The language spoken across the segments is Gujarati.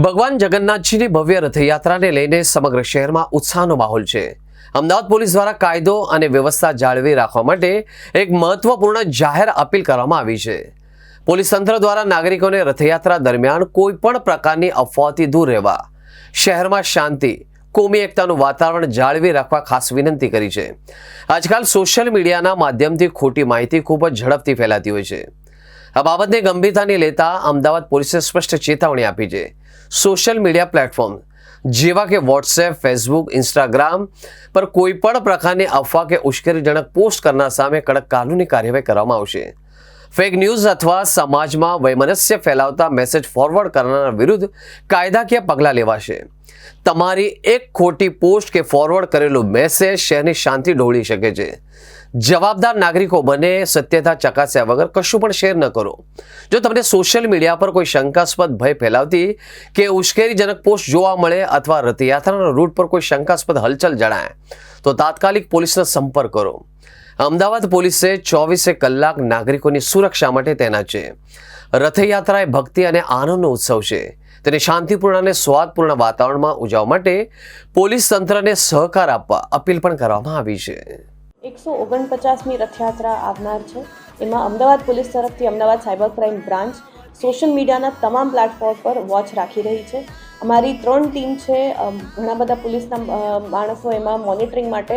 ભગવાન જગન્નાથજીની ભવ્ય રથયાત્રાને લઈને સમગ્ર શહેરમાં ઉત્સાહનો માહોલ છે। અમદાવાદ પોલીસ દ્વારા કાયદો અને વ્યવસ્થા જાળવી રાખવા માટે એક મહત્વપૂર્ણ જાહેર અપીલ કરવામાં આવી છે। પોલીસ તંત્ર દ્વારા નાગરિકોને રથયાત્રા દરમિયાન કોઈ પણ પ્રકારની અફવાઓથી દૂર રહેવા, શહેરમાં શાંતિ, કોમી એકતાનું વાતાવરણ જાળવી રાખવા ખાસ વિનંતી કરી છે। આજકાલ સોશિયલ મીડિયાના માધ્યમથી ખોટી માહિતી ખૂબ જ ઝડપથી ફેલાતી હોય છે। આ બાબતને ગંભીરતાથી લેતા અમદાવાદ પોલીસે સ્પષ્ટ ચેતવણી આપી છે। સોશિયલ મીડિયા પ્લેટફોર્મ જેવા કે વોટ્સએપ, ફેસબુક, ઇન્સ્ટાગ્રામ પર કોઈ પણ પ્રકારની અફવા કે ઉશ્કેરણીજનક પોસ્ટ કરનાર સામે કડક કાનૂની કાર્યવાહી કરવામાં આવશે। ફેક ન્યૂઝ અથવા સમાજમાં વૈમનસ્ય ફેલાવતા મેસેજ ફોરવર્ડ કરનાર વિરુદ્ધ કાયદાકીય પગલાં લેવાશે। તમારી એક ખોટી પોસ્ટ કે ફોરવર્ડ કરેલો મેસેજ શહેરની શાંતિ ડહોળી શકે છે। જવાબદાર નાગરિકો બને, સત્યતા ચકાસ્યા વગર કશું પણ શેર ન કરો। જો તમને સોશિયલ મીડિયા પર કોઈ શંકાસ્પદ ભય ફેલાવતી કે ઉશ્કેરણીજનક પોસ્ટ જોવા મળે અથવા રથયાત્રાના રૂટ પર કોઈ શંકાસ્પદ હલચલ જણાય તો તાત્કાલિક પોલીસનો સંપર્ક કરો। અમદાવાદ પોલીસે 24 કલાક નાગરિકોની સુરક્ષા માટે તૈનાત છે। રથયાત્રા એ ભક્તિ અને આનંદનો ઉત્સવ છે। તેને શાંતિપૂર્ણ અને સ્વાદપૂર્ણ વાતાવરણમાં ઉજવવા માટે પોલીસ તંત્રને સહકાર આપવા અપીલ પણ કરવામાં આવી છે। 149મી રથયાત્રા આવનાર છે। એમાં અમદાવાદ પોલીસ તરફથી Ahmedabad cyber crime branch social મીડિયાના તમામ પ્લેટફોર્મ પર વોચ રાખી રહી છે। અમારી 3 ટીમ છે, ઘણા બધા પોલીસના માણસો એમાં મોનિટરિંગ માટે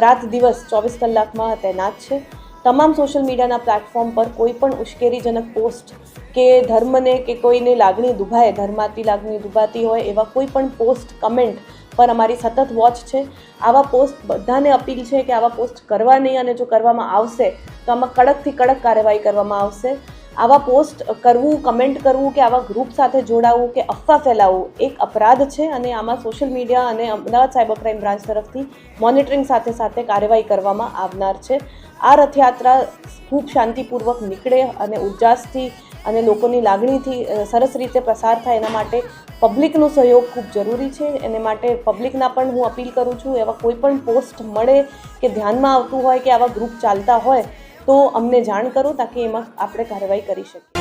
રાત દિવસ 24 કલાકમાં તૈનાત છે। તમામ સોશિયલ મીડિયાના પ્લેટફોર્મ પર કોઈ પણ ઉશ્કેરણીજનક પોસ્ટ કે ધર્મને કે કોઈને લાગણી દુભાય, ધર્માતી લાગણી દુભાતી હોય એવા કોઈ પણ પોસ્ટ, કમેન્ટ પર અમારી સતત વોચ છે। આવા પોસ્ટ બધાને અપીલ છે કે આવા પોસ્ટ કરવા નહીં, અને જો કરવામાં આવશે તો આમાં કડકથી કડક કાર્યવાહી કરવામાં આવશે। આવા પોસ્ટ કરવું, કમેન્ટ કરવું કે આવા ગ્રુપ સાથે જોડાવું કે અફવા ફેલાવવું એક અપરાધ છે, અને આમાં સોશિયલ મીડિયા અને અમદાવાદ સાયબર ક્રાઇમ બ્રાન્ચ તરફથી મોનિટરિંગ સાથે સાથે કાર્યવાહી કરવામાં આવનાર છે। આ રથયાત્રા ખૂબ શાંતિપૂર્વક નીકળે અને ઉલ્લાસથી અને લોકોની લાગણીથી સરસ રીતે પ્રસાર થાય એના માટે પબ્લિકનો સહયોગ ખૂબ જરૂરી છે। એને માટે પબ્લિકના પણ હું અપીલ કરું છું, એવા કોઈ પણ પોસ્ટ મળે કે ધ્યાનમાં આવતું હોય કે આવા ગ્રુપ ચાલતા હોય તો અમને જાણ કરો, તાકી એમાં આપણે કાર્યવાહી કરી શકીએ।